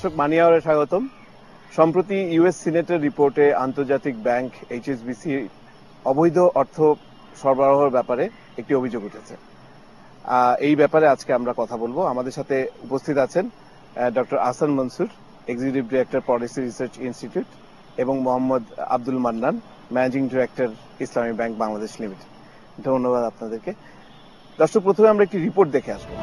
দর্শক, মানি আওয়ারে স্বাগতম। সম্প্রতি ইউএস সিনেটের রিপোর্টে আন্তর্জাতিক ব্যাংক এইচএসবিসি অবৈধ অর্থ সরবরাহের ব্যাপারে একটি অভিযোগ উঠেছে। এই ব্যাপারে আজকে আমরা কথা বলবো। আমাদের সাথে উপস্থিত আছেন doctor Ahsan Mansur, executive director policy research institute, এবং মোহাম্মদ আব্দুল মান্নান, ম্যানেজিং ডিরেক্টর ইসলামী ব্যাংক বাংলাদেশ লিমিটেড। ধন্যবাদ আপনাদেরকে। দর্শক, প্রথমে আমরা একটি রিপোর্ট দেখে আসবো।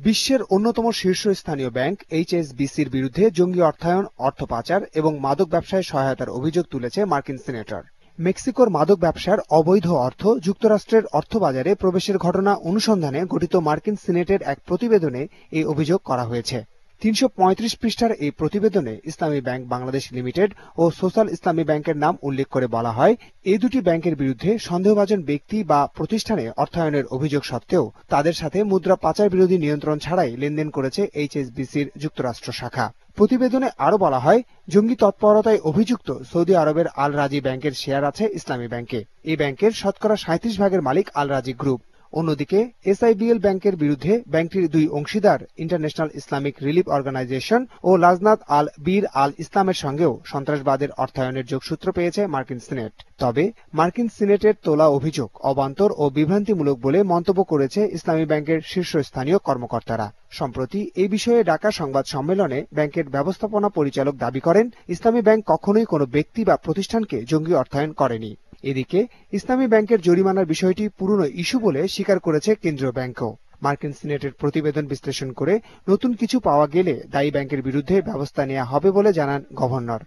বিশ্বের অন্যতম শীর্ষস্থানীয় ব্যাংক এইচএসবিসির বিরুদ্ধে জঙ্গি অর্থায়ন, অর্থ পাচার এবং মাদক ব্যবসায় সহায়তার অভিযোগ তুলেছে মার্কিন সিনেটর। মেক্সিকোর মাদক ব্যবসার অবৈধ অর্থ যুক্তরাষ্ট্রের অর্থবাজারে প্রবেশের ঘটনা অনুসন্ধানে গঠিত মার্কিন সিনেটের এক প্রতিবেদনে এই অভিযোগ করা হয়েছে। ৩৩৫ পৃষ্ঠার এই প্রতিবেদনে ইসলামী ব্যাংক বাংলাদেশ লিমিটেড ও সোশ্যাল ইসলামী ব্যাংকের নাম উল্লেখ করে বলা হয়, এই দুটি ব্যাংকের বিরুদ্ধে সন্দেহভাজন ব্যক্তি বা প্রতিষ্ঠানে অর্থায়নের অভিযোগ সত্ত্বেও তাদের সাথে মুদ্রা পাচার বিরোধী নিয়ন্ত্রণ ছাড়াই লেনদেন করেছে এইচএসবিসির যুক্তরাষ্ট্র শাখা। প্রতিবেদনে আরো বলা হয়, জঙ্গি তৎপরতায় অভিযুক্ত সৌদি আরবের আল রাজি ব্যাংকের শেয়ার আছে ইসলামী ব্যাংকে। এই ব্যাংকের শতকরা ৩৭ ভাগের মালিক আল রাজি গ্রুপ। অন্যদিকে এসআইবিএল ব্যাংকের বিরুদ্ধে ব্যাংকটির দুই অংশীদার ইন্টারন্যাশনাল ইসলামিক রিলিফ অর্গানাইজেশন ও লাজনাত আল বীর আল ইসলামের সঙ্গেও সন্ত্রাসবাদের অর্থায়নের যোগসূত্র পেয়েছে মার্কিন সিনেট। তবে মার্কিন সিনেটের তোলা অভিযোগ অবান্তর ও বিভ্রান্তিমূলক বলে মন্তব্য করেছে ইসলামী ব্যাংকের শীর্ষস্থানীয় কর্মকর্তারা। সম্প্রতি এই বিষয়ে ডাকা সংবাদ সম্মেলনে ব্যাংকের ব্যবস্থাপনা পরিচালক দাবি করেন, ইসলামী ব্যাংক কখনোই কোনো ব্যক্তি বা প্রতিষ্ঠানকে জঙ্গি অর্থায়ন করেনি। এদিকে ইসলামী ব্যাংকের জরিমানার বিষয়টি পুরনো ইস্যু বলে স্বীকার করেছে কেন্দ্রীয় ব্যাংকও। মার্কিন সিনেটের প্রতিবেদন বিশ্লেষণ করে নতুন কিছু পাওয়া গেলে দায়ী ব্যাংকের বিরুদ্ধে ব্যবস্থা নেওয়া হবে বলে জানান গভর্নর।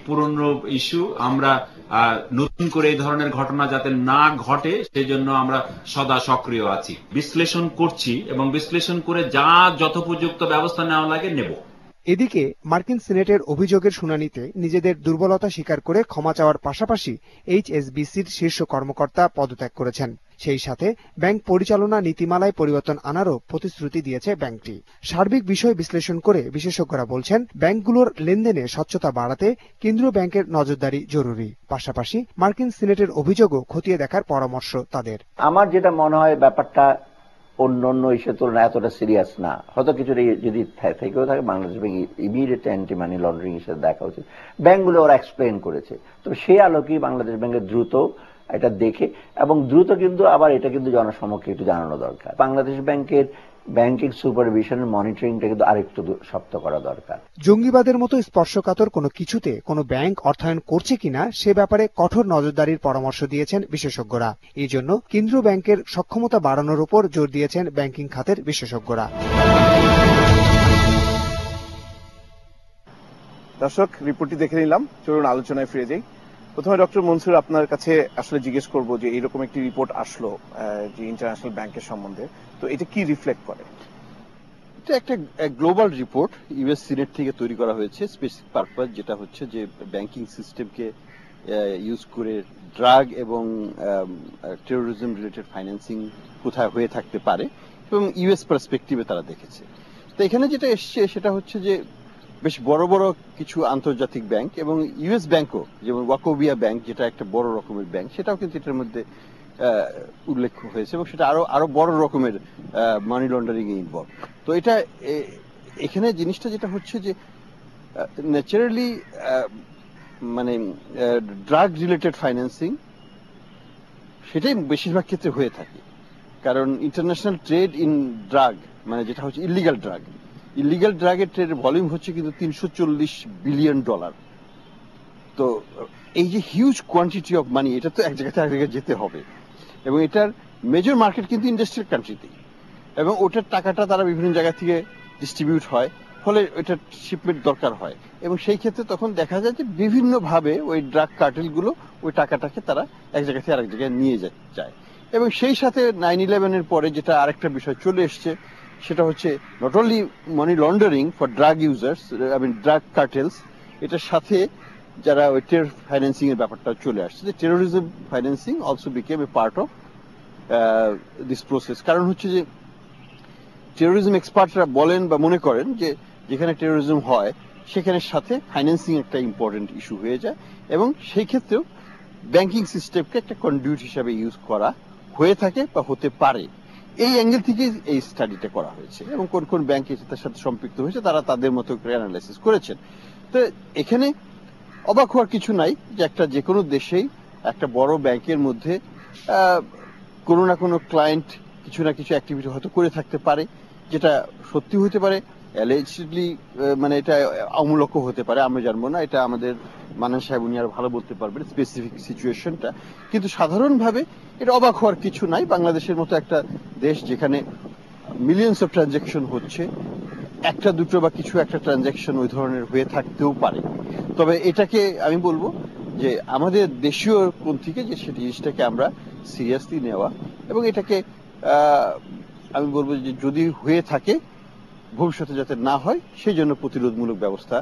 পুরনো ইস্যু, আমরা নতুন করে এই ধরনের ঘটনা যাতে না ঘটে সেজন্য আমরা সদা সক্রিয় আছি, বিশ্লেষণ করছি এবং বিশ্লেষণ করে যা যথোপযুক্ত ব্যবস্থা নেওয়া লাগে নেব। এদিকে মার্কিন সিনেটের অভিযোগের শুনানিতে নিজেদের দুর্বলতা স্বীকার করে ক্ষমা চাওয়ার পাশাপাশি এইচএসবিসির শীর্ষ কর্মকর্তা পদত্যাগ করেছেন। সেই সাথে ব্যাংক পরিচালনা নীতিমালায় পরিবর্তন আনারও প্রতিশ্রুতি দিয়েছে ব্যাংকটি। সার্বিক বিষয় বিশ্লেষণ করে বিশেষজ্ঞরা বলছেন, ব্যাংকগুলোর লেনদেনে স্বচ্ছতা বাড়াতে কেন্দ্রীয় ব্যাংকের নজরদারি জরুরি। পাশাপাশি মার্কিন সিনেটের অভিযোগও খতিয়ে দেখার পরামর্শ তাদের। আমার যেটা মনে হয়, ব্যাপারটা অন্য অন্য ইস্যুর তুলনায় এতটা সিরিয়াস না। হয়তো কিছু যদি থেকেও থাকে, Bangladesh bank immediate anti money laundering হিসেবে দেখা উচিত। ব্যাংকগুলো ওরা এক্সপ্লেন করেছে, তবে সেই আলোকেই বাংলাদেশ ব্যাংকের দ্রুত এটা দেখে এবং দ্রুত কিন্তু আবার এটা কিন্তু জনসমক্ষে একটু জানানো দরকার। বাংলাদেশ ব্যাংকের ব্যাংকিং সুপারভিশনের মনিটরিংটা কিন্তু আরেকটু শক্ত করা দরকার। জঙ্গিবাদের মতো স্পর্শকাতর কোনো কিছুতে কোনো ব্যাংক অর্থায়ন করছে কিনা সে ব্যাপারে কঠোর নজরদারির পরামর্শ দিয়েছেন বিশেষজ্ঞরা। এই জন্য কেন্দ্রীয় ব্যাংকের সক্ষমতা বাড়ানোর উপর জোর দিয়েছেন ব্যাংকিং খাতের বিশেষজ্ঞরা। দর্শক, রিপোর্টটি দেখে নিলাম, চলুন আলোচনায় ফিরে যাই। প্রথমে ডক্টর মনসুর, আপনার কাছে আসলে জিজ্ঞেস করব যে এইরকম একটি রিপোর্ট আসলো যে ইন্টারন্যাশনাল ব্যাংকের সম্বন্ধে, তো এটা কি রিফ্লেক্ট করে? এটা একটা গ্লোবাল রিপোর্ট ইউএস সিনেট থেকে তৈরি করা হয়েছে স্পেসিফিক পারপাস, যেটা হচ্ছে যে ব্যাংকিং সিস্টেমকে ইউজ করে ড্রাগ এবং টেরোরিজম রিলেটেড ফাইন্যান্সিং কোথায় হয়ে থাকতে পারে এবং ইউএস পার্সপেক্টিভে তারা দেখেছে। তো এখানে যেটা এসছে সেটা হচ্ছে যে বেশ বড় বড় কিছু আন্তর্জাতিক ব্যাংক এবং ইউএস ব্যাংকও, যেমন ওয়াকোবিয়া ব্যাংক, যেটা একটা বড় রকমের ব্যাংক, সেটাও কিন্তু এটার মধ্যে উল্লেখ হয়েছে এবং সেটা আরো বড় রকমের মানি লন্ডারিং এ ইনভলভ। তো এটা এখানে জিনিসটা যেটা হচ্ছে যে ন্যাচারালি মানে ড্রাগ রিলেটেড ফাইন্যান্সিং সেটাই বেশিরভাগ ক্ষেত্রে হয়ে থাকে, কারণ ইন্টারন্যাশনাল ট্রেড ইন ড্রাগ, মানে যেটা হচ্ছে ইলিগাল ড্রাগের ট্রেডের ভলিউম হচ্ছে কিন্তু $340 বিলিয়ন। তো এই যে হিউজ কোয়ান্টিটি অফ মানি, এটা তো এক জায়গা থেকে এক জায়গায় যেতে হবে এবং এটার মেজর মার্কেট কিন্তু ইন্ডাস্ট্রিয়াল কান্ট্রিতেই, এবং ওটার টাকাটা তারা বিভিন্ন জায়গা থেকে ডিস্ট্রিবিউট হয়, ফলে ওইটার শিপমেন্ট দরকার হয় এবং সেই ক্ষেত্রে তখন দেখা যায় যে বিভিন্নভাবে ওই ড্রাগ কার্টেলগুলো ওই টাকাটাকে তারা এক জায়গা থেকে আরেক জায়গায় নিয়ে যায়। এবং সেই সাথে 9/11-এর পরে যেটা আরেকটা বিষয় চলে এসছে, সেটা হচ্ছে not only money laundering for drug users, drug cartels, এটার সাথে যারা ওই টেরর ফাইন্যান্সিং এর ব্যাপারটা চলে আসছে, যে terrorism financing also became A part of this process. কারণ হচ্ছে যে টেরোরিজম এক্সপার্টরা বলেন বা মনে করেন যে যেখানে টেরোরিজম হয় সেখানে সাথে ফাইন্যান্সিং একটা ইম্পর্টেন্ট ইস্যু হয়ে যায় এবং সেই ক্ষেত্রেও ব্যাংকিং সিস্টেমকে একটা কন্ডুইট হিসাবে ইউজ করা হয়ে থাকে বা হতে পারে। এই অ্যাঙ্গেল থেকে এই স্টাডিটা করা হয়েছে এবং কোন কোন ব্যাংক এটার সাথে সম্পৃক্ত হয়েছে তারা তাদের মতো করে অ্যানালাইসিস করেছেন। তো এখানে অবাক হওয়ার কিছু নাই যে একটা যে কোনো দেশেই একটা বড় ব্যাংকের মধ্যে কোনো না কোনো ক্লায়েন্ট কিছু না কিছু অ্যাক্টিভিটি হয়তো করে থাকতে পারে, যেটা সত্যি হতে পারে, অ্যালিজেডলি মানে এটা অমূলক হতে পারে, আমরা জানবো না, এটা আমাদের মানন সাহেব উনি আর ভালো বলতে পারবেন স্পেসিফিক সিচুয়েশনটা। কিন্তু সাধারণভাবে এটা অবাক হওয়ার কিছু নাই। বাংলাদেশের মতো একটা দেশ যেখানে মিলিয়নস অফ ট্রানজ্যাকশন হচ্ছে, একটা দুটো বা কিছু একটা ট্রানজ্যাকশন ওই ধরনের হয়ে থাকতেও পারে। তবে এটাকে আমি বলবো যে আমাদের দেশীয় কোণ থেকে যে সে জিনিসটাকে আমরা সিরিয়াসলি নেওয়া এবং এটাকে আমি বলবো যে যদি হয়ে থাকে ভবিষ্যতে যাতে না হয় সেই জন্য প্রতিরোধমূলক ব্যবস্থা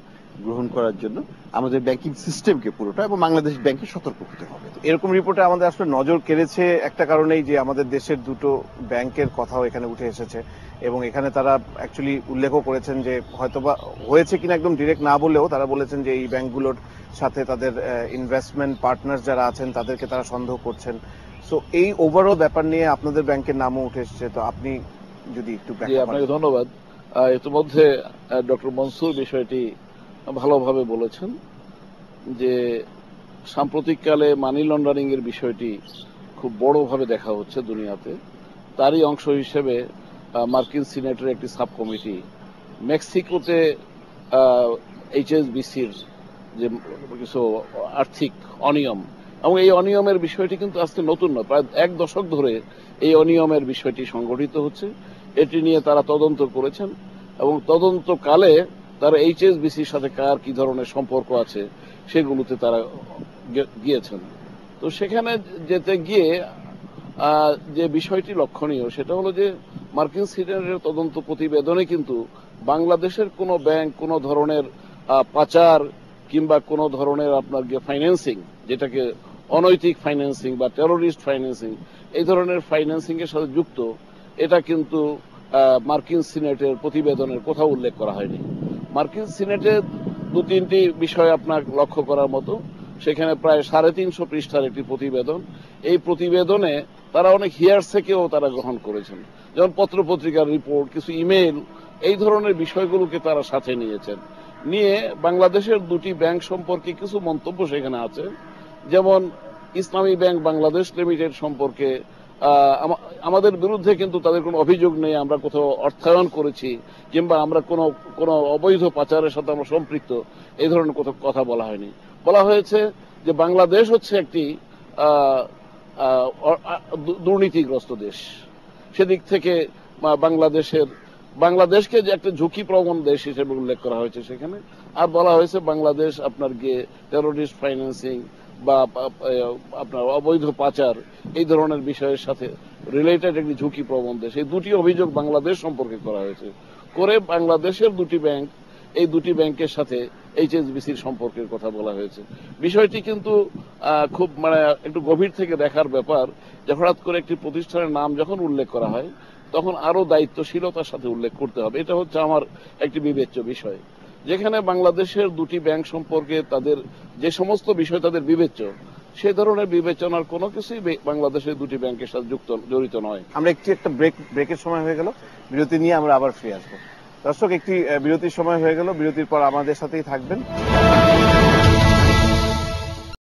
গ্রহণ করার জন্য আমাদের ব্যাংকিং সিস্টেমকে পুরোটা এবং বাংলাদেশ ব্যাংকে সতর্ক হতে হবে। এরকম রিপোর্টে আমাদের আসলে নজর কেড়েছে একটা কারণেই যে আমাদের দেশের দুটো ব্যাংকের কথাও এখানে উঠে এসেছে এবং এখানে তারা অ্যাকচুয়ালি উল্লেখও করেছেন যে হয়তোবা হয়েছে কিনা একদম ডিরেক্ট না বললেও তারা বলেছেন যে এই ব্যাংকগুলোর সাথে তাদের ইনভেস্টমেন্ট পার্টনার যারা আছেন তাদেরকে তারা সন্দেহ করছেন। সো এই ওভারঅল ব্যাপার নিয়ে আপনাদের ব্যাংকের নামও উঠে এসেছে, তো আপনি যদি একটু আপনাকে ধন্যবাদ। ইতিমধ্যে ডক্টর মনসুর বিষয়টি ভালোভাবে বলেছেন যে সাম্প্রতিককালে মানি লন্ডারিং এর বিষয়টি খুব বড়ভাবে দেখা হচ্ছে দুনিয়াতে। তারই অংশ হিসেবে মার্কিন সিনেটের একটি সাব কমিটি মেক্সিকোতে এইচএসবিসির যে কিছু আর্থিক অনিয়ম এবং এই অনিয়মের বিষয়টি কিন্তু আজকে নতুন নয়, প্রায় এক দশক ধরে এই অনিয়মের বিষয়টি সংঘটিত হচ্ছে। এটি নিয়ে তারা তদন্ত করেছেন এবং তদন্তকালে তারা এইচএসবিসির সাথে কার কি ধরনের সম্পর্ক আছে সেগুলোতে তারা গিয়েছেন। তো সেখানে যেতে গিয়ে যে বিষয়টি লক্ষণীয় সেটা হলো যে মার্কিন সিনেটের তদন্ত প্রতিবেদনে কিন্তু বাংলাদেশের কোনো ব্যাংক কোনো ধরনের পাচার কিংবা কোনো ধরনের আপনার ফাইন্যান্সিং, যেটাকে অনৈতিক ফাইন্যান্সিং বা টেরোরিস্ট ফাইন্যান্সিং, এই ধরনের ফাইন্যান্সিং এর সাথে যুক্ত এটা কিন্তু মার্কিন সিনেটের প্রতিবেদনের কোথাও উল্লেখ করা হয়নি। মার্কিন সিনেটের দু তিনটি বিষয় আপনার লক্ষ্য করার মতো, সেখানে প্রায় 350 পৃষ্ঠার একটি প্রতিবেদন। এই প্রতিবেদনে তারা অনেক হিয়ার্স থেকেও তারা গ্রহণ করেছেন, যেমন পত্রপত্রিকার রিপোর্ট, কিছু ইমেল, এই ধরনের বিষয়গুলোকে তারা সাথে নিয়েছেন। নিয়ে বাংলাদেশের দুটি ব্যাংক সম্পর্কে কিছু মন্তব্য সেখানে আছে, যেমন ইসলামী ব্যাংক বাংলাদেশ লিমিটেড সম্পর্কে আমাদের বিরুদ্ধে কিন্তু তাদের কোনো অভিযোগ নেই, আমরা কোথাও অর্থায়ন করেছি কিংবা আমরা কোনো অবৈধ পাচারের সাথে আমরা সম্পৃক্ত, এই ধরনের কথা বলা হয়নি। বলা হয়েছে যে বাংলাদেশ হচ্ছে একটি দুর্নীতিগ্রস্ত দেশ, সেদিক থেকে বাংলাদেশকে যে একটা ঝুঁকিপ্রবণ দেশ হিসেবে উল্লেখ করা হয়েছে সেখানে। আর বলা হয়েছে বাংলাদেশ আপনার গিয়ে টেরোরিস্ট ফাইন্যান্সিং বা আপনার অবৈধ পাচার এই ধরনের বিষয়ের সাথে রিলেটেড একটি ঝুঁকিপ্রবণ দেশ। এই দুটি অভিযোগ বাংলাদেশ সম্পর্কে করা হয়েছে। করে বাংলাদেশের দুটি ব্যাংক, এই দুটি ব্যাংকের সাথে এইচএসবিসির সম্পর্কের কথা বলা হয়েছে। বিষয়টি কিন্তু খুব একটু গভীর থেকে দেখার ব্যাপার যে হঠাৎ করে একটি প্রতিষ্ঠানের নাম যখন উল্লেখ করা হয় তখন আরো দায়িত্বশীলতার সাথে উল্লেখ করতে হবে। এটা হচ্ছে আমার একটি বিবেচ্য বিষয়, যেখানে বাংলাদেশের দুটি ব্যাংক সম্পর্কে তাদের যে সমস্ত বিষয় তাদের বিবেচ্য, সে ধরনের বিবেচনার কোনো কিছুই বাংলাদেশের দুটি ব্যাংকের সাথে জড়িত নয়। আমরা একটা ব্রেকের সময় হয়ে গেল, বিরতি নিয়ে আমরা আবার ফিরে আসবো। দর্শক, একটি বিরতির সময় হয়ে গেল, বিরতির পর আমাদের সাথেই থাকবেন।